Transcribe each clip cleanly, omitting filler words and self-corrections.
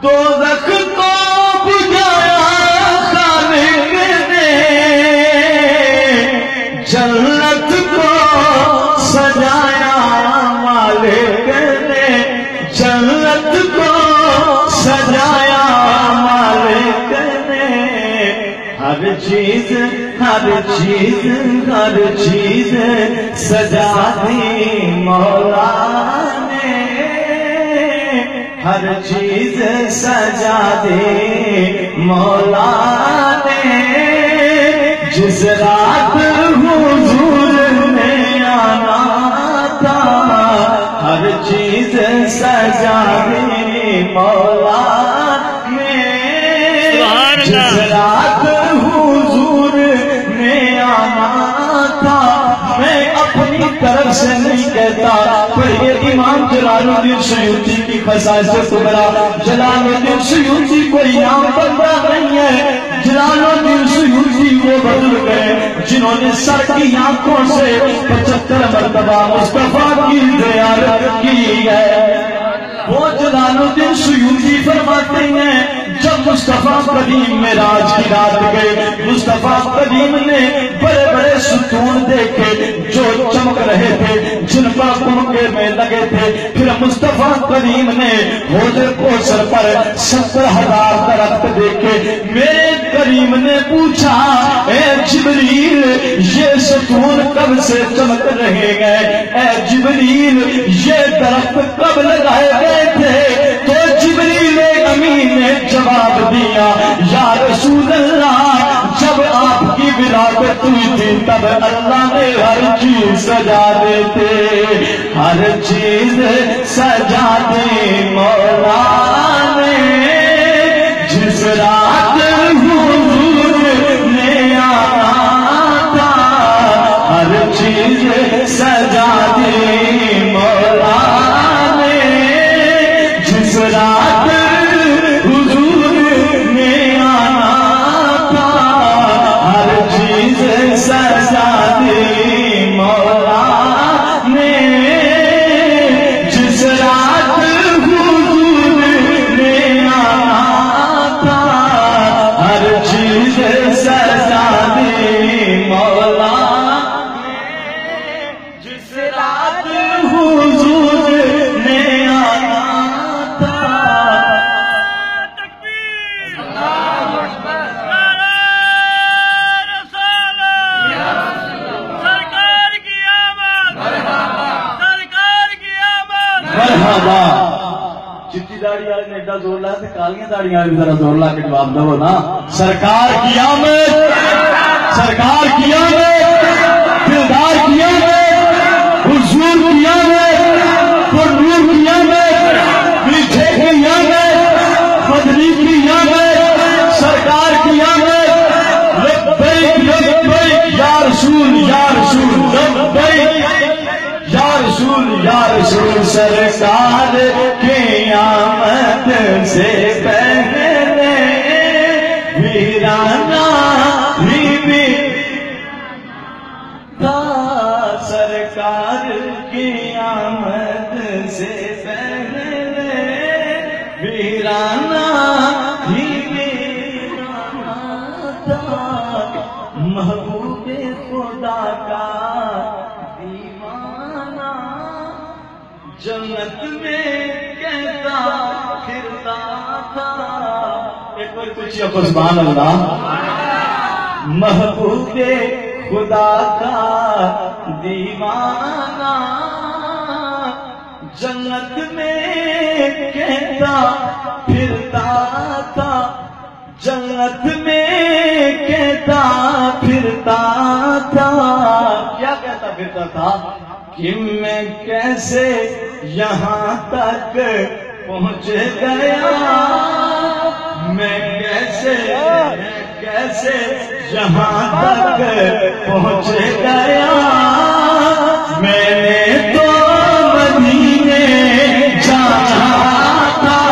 دوزخ کو بجھایا خالق نے، جنت کو سجایا مالک نے، جنت کو سجایا مالک نے، ہر چیز ہر چیز ہر چیز سجا دی مولا نے، ہر چیز سجا دی مولا نے، جس رات حضور نے آنا تھا، ہر چیز سجا دی مولا نے، جس رات حضور نے آنا تھا۔ میں اپنی طرف سے نہیں کہتا، پر یہ امام جلال الدین سیوطی کی خصائص کبریٰ، جلال الدین سیوطی کوئی عام بندہ نہیں ہے، جلال الدین سیوطی وہ بزرگ ہیں جنہوں نے سر کی آنکھوں سے 75 مرتبہ مصطفیٰ کی زیارت کی ہے۔ وہ جلال الدین سیوطی فرماتے ہیں جب مصطفیٰ کریم معراج کی رات گئے، مصطفیٰ کریم نے بڑے بڑے ستون دیکھے جو چمک رہے تھے، جن پر کنکے میں لگے تھے۔ پھر مصطفیٰ کریم نے حوض کوثر پر 70,000 درخت دیکھے۔ میرے کریم نے پوچھا اے جبریل یہ ستون کب سے چمک رہے گئے؟ اے جبریل یہ درخت کب لگائے گئے تھے؟ تو جبریل امین نے جواب دیا یا رسول اللہ جب آپ کی ولادت ہوئی تھی تب اللہ نے ہر چیز سجا دیتے، ہر چیز سجا دی مولا نے، جس رات حضور نے آنا تھا، ہر چیز سجا دی مولا نے، جس رات حضور نے آنا تھا، ہر چیز سجا دی مولا نے، جس رات حضور نے آنا تھا، ہر چیز سجا دی مولا نے، جس رات حضور نے آنا تھا۔ مرحبا چٹی داڑھی والے نے ایڈا زور لایا تو کالیاں داڑھی والے ذرا زور لا کے جواب دو نا۔ سرکار کی آمد، سرکار کی آمد، دلدار کی آمد، حضور کی آمد، پرنور کی آمد، میٹھے کی آمد، مدنی کی آمد، سرکار کی آمد، لبیک لبیک یا رسول یا رسول، لبیک یا رسول یا رسول، سرکار کی آمد سے پہلے ویرانہ بھی تھا، سرکار کی آمد سے پہلے ویرانہ تھا، محبوب خدا کا جنت میں کہتا پھرتا تھا۔ ایک بار کچھ اپر سبحان اللہ۔ محبوب خدا کا دیوانہ جنت میں کہتا پھرتا تھا، جنت میں کہتا پھرتا تھا۔ کیا کہتا پھرتا تھا؟ کہ میں کیسے یہاں تک پہنچ گیا، میں کیسے یہاں تک پہنچ گیا، میں نے تو مدینے جانا تھا،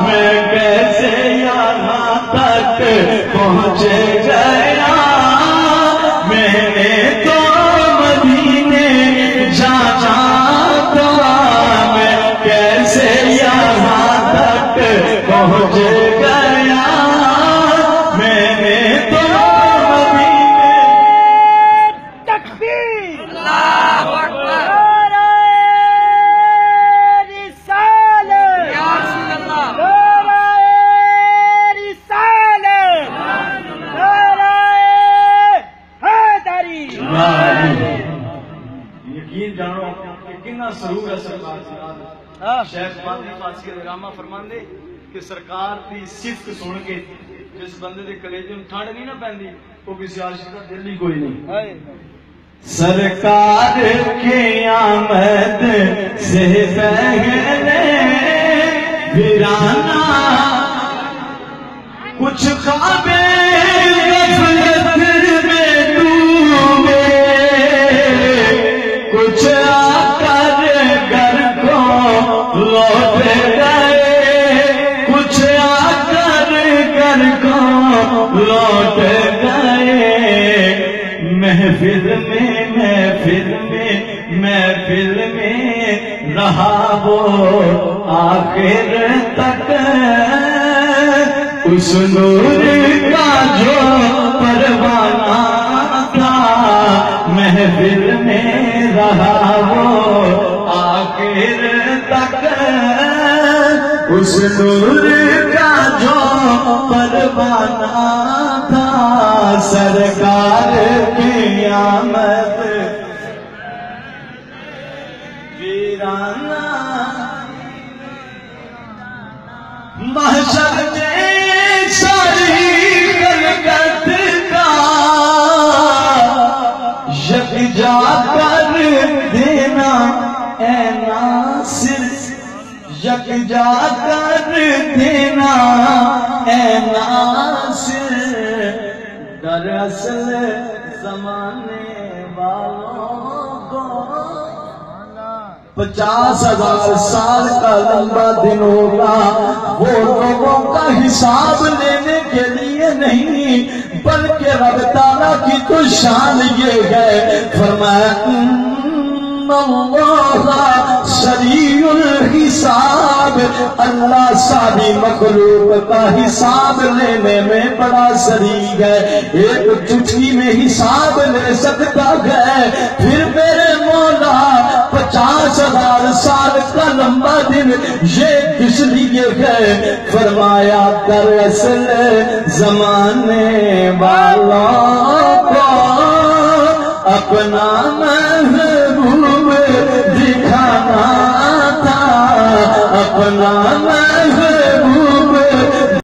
میں کیسے یہاں تک پہنچ گیا، میں نے تو مدینے جانا تھا، میں کیسے یہاں پہنچ گیا میں نے تو مدینے تکبیر اللہ اکبر رسالت یا رسول اللہ رسالت حیدری یقین جانو کہ کتنا سرور ہے سرکار سے شیخ باندھی فارسی کا ڈرامہ فرماندے کہ سرکار دی صفت سن کے جس بندے دے کلیجے نوں ٹھنڈ نہیں نہ پیندی وہ کسی عاشق دا دل ہی کوئی نہیں سرکار کی آمد سے پہلے ویرانہ کچھ خواب غفلت میں ڈوبے کچھ آ کر گھر کو لوٹ گئے کچھ آ کر گھر کو لوٹ گئے محفل میں رہا وہ آخر تک اس نور کا جو پروانہ تھا محفل میں رہا وہ آخر تک اس نور کا جو پروانہ تھا سرکار کی آمد ویرانہ محشر میں ساری خلقت کا یکجا کر دینا اے ناصر یکجا کر دینا اے ناصر دراصل زمانے والوں کو 50,000 سال کا لمبا دن ہوگا وہ لوگوں کا حساب لینے کے لیے نہیں بلکہ رب تعالیٰ کی تو شان یہ ہے فرمایا اللہ سریع الحساب اللہ ساری مخلوق کا حساب لینے میں بڑا سریع ہے ایک چٹکی میں حساب لے سکتا ہے پھر میرے مولا 50,000 سال کا لمبا دن یہ کس لیے ہے فرمایا دراصل زمانے والوں کو اپنا محبوب دکھانا تھا اپنا